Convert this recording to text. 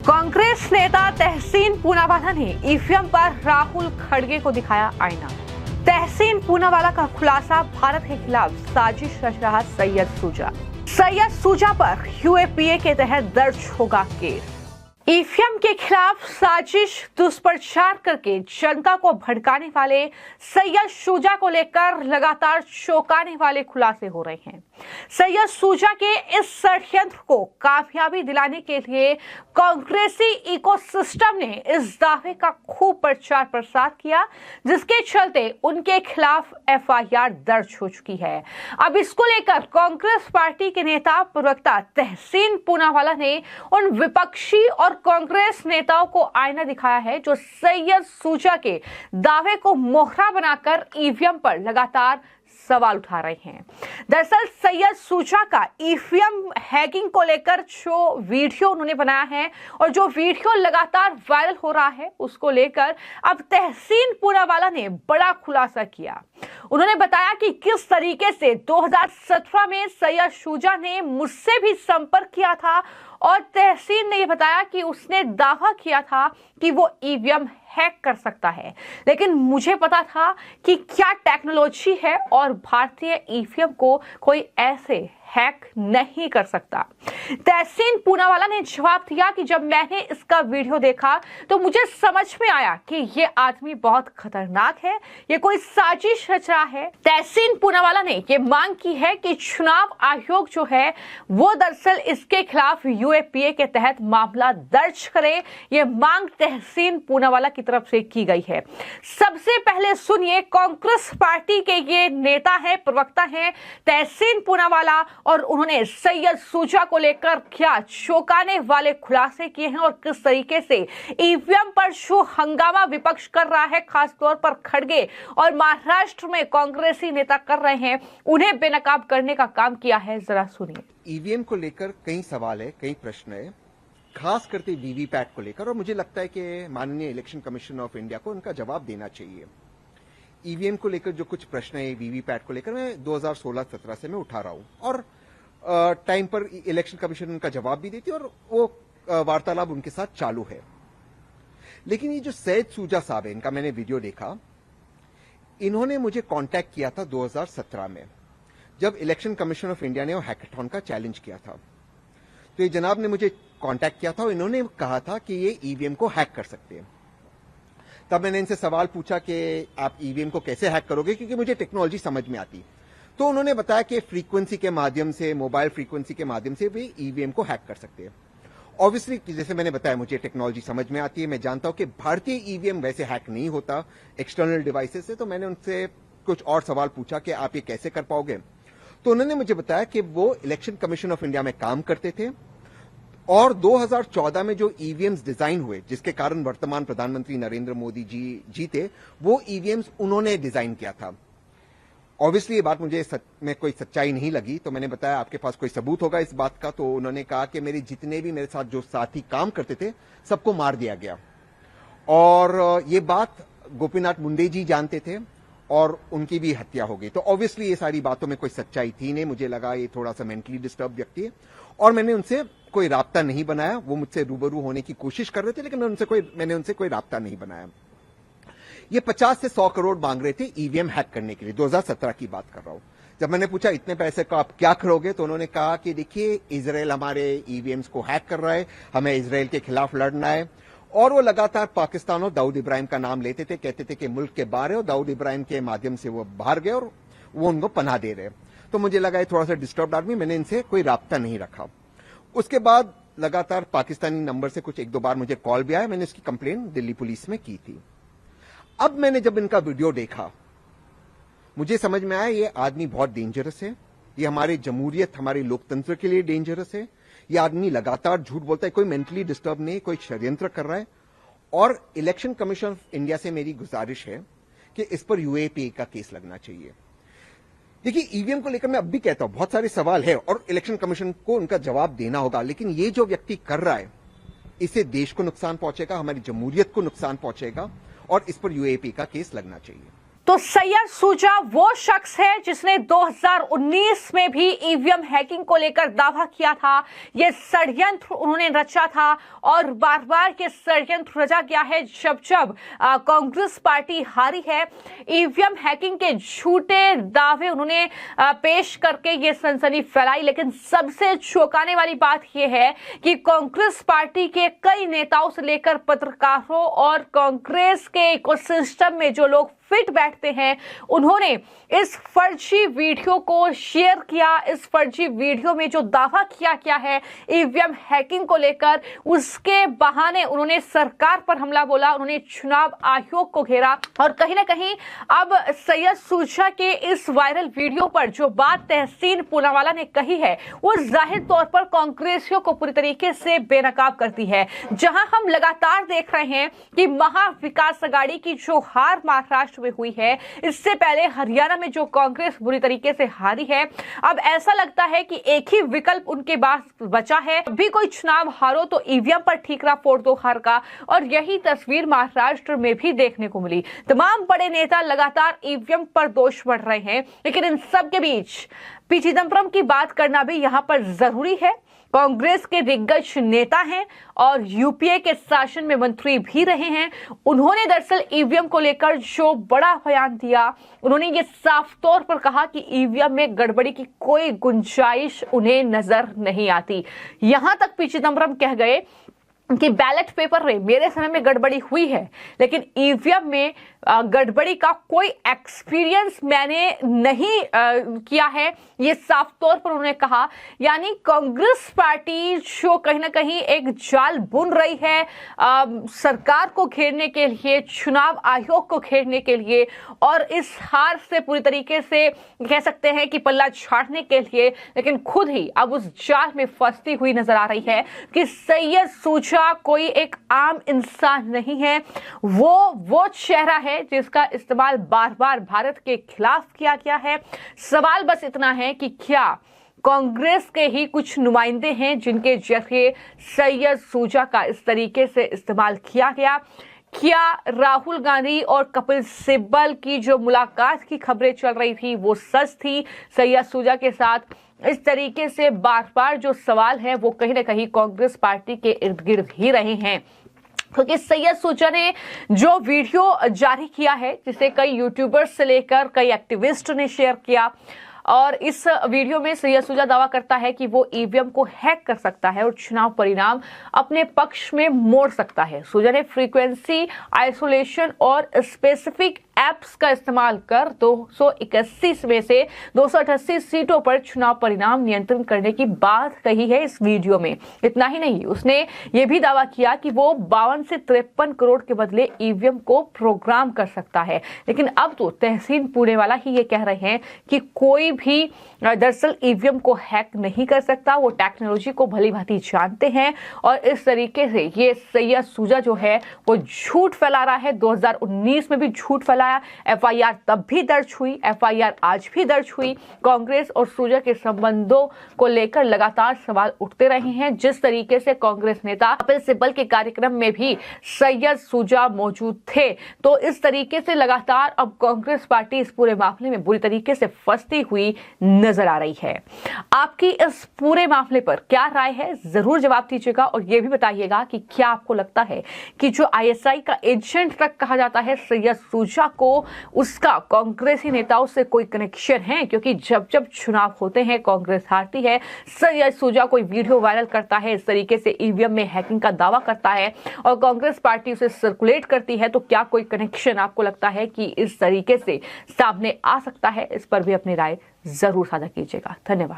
कांग्रेस नेता तहसीन पूनावाला ने ईवीएम पर राहुल खड़गे को दिखाया आईना। तहसीन पूनावाला का खुलासा, भारत के खिलाफ साजिश रच रहा सैयद सूजा पर यूएपीए के तहत दर्ज होगा केस। ईवीएम के खिलाफ साजिश, दुष्प्रचार करके जनता को भड़काने वाले सैयद सूजा को लेकर लगातार चौंकाने वाले खुलासे हो रहे हैं। सैयद सूजा के इस षड्यंत्र को कामयाबी दिलाने के लिए कांग्रेसी इकोसिस्टम ने इस दावे का खूब प्रचार प्रसार किया, जिसके चलते उनके खिलाफ एफआईआर दर्ज हो चुकी है। अब इसको लेकर कांग्रेस पार्टी के नेता प्रवक्ता तहसीन पूनावाला ने उन विपक्षी और कांग्रेस नेताओं को आईना दिखाया है जो सैयद सूजा के दावे को मोहरा बनाकर ईवीएम पर लगातार सवाल उठा रहे हैं। दरअसल सैयद सूजा का ईवीएम हैकिंग को लेकर जो वीडियो उन्होंने बनाया है और जो वीडियो लगातार वायरल हो रहा है, उसको लेकर अब तहसीन पूनावाला ने बड़ा खुलासा किया। उन्होंने बताया कि किस तरीके से 2017 में सैयद सूजा ने मुझसे भी संपर्क किया था और तहसीन ने यह बताया कि उसने दावा किया था कि वो ईवीएम हैक कर सकता है, लेकिन मुझे पता था कि क्या टेक्नोलॉजी है और भारतीय ईवीएम को कोई ऐसे हैक नहीं कर सकता। तहसीन पूनावाला ने जवाब दिया कि जब मैंने इसका वीडियो देखा तो मुझे समझ में आया कि ये आदमी बहुत खतरनाक है, ये कोई साजिश रच रहा है। तहसीन पूनावाला ने ये मांग की है कि चुनाव आयोग जो है वो दरअसल इसके खिलाफ यूएपीए के तहत मामला दर्ज करे। ये मांग तहसीन पूनावाला की तरफ से की गई है। सबसे पहले सुनिए, कांग्रेस पार्टी के ये नेता है, प्रवक्ता है तहसीन पूनावाला, और उन्होंने सैयद सूजा को लेकर क्या चौंकाने वाले खुलासे किए हैं और किस तरीके से ईवीएम पर जो हंगामा विपक्ष कर रहा है, खासतौर पर खड़गे और महाराष्ट्र में कांग्रेसी नेता कर रहे हैं, उन्हें बेनकाब करने का काम किया है। जरा सुनिए। ईवीएम को लेकर कई सवाल है, कई प्रश्न है, खास करके वीवीपैट को लेकर, और मुझे लगता है कि माननीय इलेक्शन कमीशन ऑफ इंडिया को उनका जवाब देना चाहिए। ईवीएम को लेकर जो कुछ प्रश्न है वीवीपैट को लेकर, मैं 2016-17 से मैं उठा रहा हूं और टाइम पर इलेक्शन कमीशन उनका जवाब भी देती है और वो वार्तालाप उनके साथ चालू है। लेकिन ये जो सैयद सूजा साहब है, इनका मैंने वीडियो देखा, इन्होंने मुझे कांटेक्ट किया था 2017 में, जब इलेक्शन कमीशन ऑफ इंडिया ने वो हैकाथॉन का चैलेंज किया था। तो ये जनाब ने मुझे कांटेक्ट किया था और इन्होंने कहा था कि ये ईवीएम को हैक कर सकते हैं। तब मैंने इनसे सवाल पूछा कि आप ईवीएम को कैसे हैक करोगे, क्योंकि मुझे टेक्नोलॉजी समझ में आती। तो उन्होंने बताया कि फ्रीक्वेंसी के माध्यम से, मोबाइल फ्रीक्वेंसी के माध्यम से वे ईवीएम को हैक कर सकते हैं। ऑब्वियसली जैसे मैंने बताया, मुझे टेक्नोलॉजी समझ में आती है, मैं जानता हूं कि भारतीय ईवीएम वैसे हैक नहीं होता एक्सटर्नल डिवाइसेस से। तो मैंने उनसे कुछ और सवाल पूछा कि आप ये कैसे कर पाओगे। तो उन्होंने मुझे बताया कि वो इलेक्शन कमीशन ऑफ इंडिया में काम करते थे और 2014 में जो ईवीएम्स डिजाइन हुए, जिसके कारण वर्तमान प्रधानमंत्री नरेंद्र मोदी जी जीते, वो ईवीएम्स उन्होंने डिजाइन किया था। ऑब्वियसली ये बात मुझे में कोई सच्चाई नहीं लगी, तो मैंने बताया आपके पास कोई सबूत होगा इस बात का। तो उन्होंने कहा कि मेरे जितने भी मेरे साथ जो साथी काम करते थे सबको मार दिया गया, और ये बात गोपीनाथ मुंडे जी जानते थे और उनकी भी हत्या हो गई। तो ऑब्वियसली ये सारी बातों में कोई सच्चाई थी नहीं। मुझे लगा ये थोड़ा सा मेंटली डिस्टर्ब व्यक्ति है और मैंने उनसे कोई राब्ता नहीं बनाया। वो मुझसे रूबरू होने की कोशिश कर रहे थे, लेकिन मैंने उनसे कोई राब्ता नहीं बनाया। ये 50 से 100 करोड़ मांग रहे थे ईवीएम हैक करने के लिए। 2017 की बात कर रहा हूं। जब मैंने पूछा इतने पैसे का आप क्या करोगे, तो उन्होंने कहा कि देखिए, इजराइल हमारे ईवीएम्स को हैक कर रहा है, हमें इजराइल के खिलाफ लड़ना है। और वो लगातार पाकिस्तान और दाऊद इब्राहिम का नाम लेते थे, कहते थे कि मुल्क के बाहर है और दाऊद इब्राहिम के माध्यम से वो बाहर गए और वो उनको पनाह दे रहे। तो मुझे लगा ये थोड़ा सा डिस्टर्ब आदमी, मैंने इनसे कोई राब्ता नहीं रखा। उसके बाद लगातार पाकिस्तानी नंबर से कुछ 1-2 बार मुझे कॉल भी आया, मैंने इसकी कंप्लेन दिल्ली पुलिस में की थी। अब मैंने जब इनका वीडियो देखा, मुझे समझ में आया ये आदमी बहुत डेंजरस है, ये हमारे जमहूरियत, हमारे लोकतंत्र के लिए डेंजरस है। ये आदमी लगातार झूठ बोलता है, कोई मेंटली डिस्टर्ब नहीं, कोई षड्यंत्र कर रहा है। और इलेक्शन कमीशन ऑफ इंडिया से मेरी गुजारिश है कि इस पर यूएपीए का केस लगना चाहिए। देखिए, ईवीएम को लेकर मैं अब भी कहता हूं बहुत सारे सवाल है और इलेक्शन कमीशन को उनका जवाब देना होगा, लेकिन ये जो व्यक्ति कर रहा है, इससे देश को नुकसान पहुंचेगा, हमारी जमहूरियत को नुकसान पहुंचेगा और इस पर यूएपीए का केस लगना चाहिए। तो सैयद शुजा वो शख्स है जिसने 2019 में भी ईवीएम हैकिंग को लेकर दावा किया था। ये षड्यंत्र उन्होंने रचा था और बार बार ये षड्यंत्र रचा गया है। जब जब कांग्रेस पार्टी हारी है, ईवीएम हैकिंग के झूठे दावे उन्होंने पेश करके ये सनसनी फैलाई। लेकिन सबसे चौंकाने वाली बात यह है कि कांग्रेस पार्टी के कई नेताओं से लेकर पत्रकारों और कांग्रेस के इकोसिस्टम में जो लोग फिट बैठते हैं, उन्होंने इस फर्जी वीडियो को शेयर किया। इस फर्जी वीडियो में जो दावा किया गया है ईवीएम हैकिंग को लेकर, उसके बहाने उन्होंने सरकार पर हमला बोला, उन्होंने चुनाव आयोग को घेरा। और कहीं ना कहीं अब सैयद शुजा के इस वायरल वीडियो पर जो बात तहसीन पूनावाला ने कही है, वो जाहिर तौर पर कांग्रेसियों को पूरी तरीके से बेनकाब करती है। जहां हम लगातार देख रहे हैं कि महाविकास अघाड़ी की जो हार महाराष्ट्र में हुई है, इससे पहले हरियाणा में जो कांग्रेस बुरी तरीके से हारी है, अब ऐसा लगता है कि एक ही विकल्प उनके पास बचा है। भी कोई चुनाव हारो तो ईवीएम पर ठीकरा फोड़ दो हार का, और यही तस्वीर महाराष्ट्र में भी देखने को मिली। तमाम बड़े नेता लगातार ईवीएम पर दोष बढ़ रहे हैं, लेकिन इन सब के बीच पी चिदम्बरम की बात करना भी यहां पर जरूरी है। कांग्रेस के दिग्गज नेता हैं और यूपीए के शासन में मंत्री भी रहे हैं। उन्होंने दरअसल ईवीएम को लेकर जो बड़ा बयान दिया, उन्होंने ये साफ तौर पर कहा कि ईवीएम में गड़बड़ी की कोई गुंजाइश उन्हें नजर नहीं आती। यहां तक पी चिदम्बरम कह गए कि बैलेट पेपर में मेरे समय में गड़बड़ी हुई है, लेकिन ईवीएम में गड़बड़ी का कोई एक्सपीरियंस मैंने नहीं किया है, ये साफ तौर पर उन्होंने कहा। यानी कांग्रेस पार्टी जो कहीं ना कहीं एक जाल बुन रही है सरकार को घेरने के लिए, चुनाव आयोग को घेरने के लिए, और इस हार से पूरी तरीके से कह सकते हैं कि पल्ला झाड़ने के लिए, लेकिन खुद ही अब उस जाल में फंसती हुई नजर आ रही है कि सैयद शुजा कोई एक आम इंसान नहीं है। वो चेहरा है जिसका इस्तेमाल बार बार भारत के खिलाफ किया गया है। सवाल बस इतना है कि क्या कांग्रेस के ही कुछ नुमाइंदे हैं जिनके जरिए सैयद शुजा का इस तरीके से इस्तेमाल किया गया? क्या राहुल गांधी और कपिल सिब्बल की जो मुलाकात की खबरें चल रही थी वो सच थी सैयद शुजा के साथ? इस तरीके से बार बार जो सवाल है वो कहीं ना कहीं कांग्रेस पार्टी के इर्द गिर्द ही रहे हैं, क्योंकि सैयद शुजा ने जो वीडियो जारी किया है, जिसे कई यूट्यूबर्स से लेकर कई एक्टिविस्ट ने शेयर किया, और इस वीडियो में सैयद शुजा दावा करता है कि वो ईवीएम को हैक कर सकता है और चुनाव परिणाम अपने पक्ष में मोड़ सकता है। शुजा ने फ्रीक्वेंसी आइसोलेशन और स्पेसिफिक एप्स का इस्तेमाल कर 281 में से 288 सीटों पर चुनाव परिणाम नियंत्रण करने की बात कही है इस वीडियो में। इतना ही नहीं, उसने ये भी दावा किया कि वो 52 से 53 करोड़ के बदले ईवीएम को प्रोग्राम कर सकता है। लेकिन अब तो तहसीन पूनावाला ही ये कह रहे हैं कि कोई भी दरअसल ईवीएम को हैक नहीं कर सकता। वो टेक्नोलॉजी को भली भांति जानते हैं, और इस तरीके से ये सैयद शुजा जो है वो झूठ फैला रहा है। 2019 में भी झूठ फैलाया, एफआईआर तब भी दर्ज हुई, एफआईआर आज भी दर्ज हुई। कांग्रेस और शुजा के संबंधों को लेकर लगातार सवाल उठते रहे हैं। जिस तरीके से कांग्रेस नेता कपिल सिब्बल के कार्यक्रम में भी सैयद शुजा मौजूद थे, तो इस तरीके से लगातार अब कांग्रेस पार्टी इस पूरे मामले में बुरी तरीके से फंसती हुई नजर आ रही है। आपकी इस पूरे मामले पर क्या राय है, जरूर जवाब दीजिएगा, और यह भी बताइएगा कि क्या आपको लगता है कि जो आईएसआई का एजेंट तक कहा जाता है सैयद शुजा को, उसका कांग्रेसी नेताओं से कोई कनेक्शन है? क्योंकि जब जब चुनाव होते हैं कांग्रेस हारती है, सैयद शुजा कोई वीडियो वायरल करता है, इस तरीके से ईवीएम में हैकिंग का दावा करता है और कांग्रेस पार्टी उसे सर्कुलेट करती है, तो क्या कोई कनेक्शन आपको लगता है कि इस तरीके से सामने आ सकता है? इस पर भी अपनी राय जरूर साझा कीजिएगा। धन्यवाद।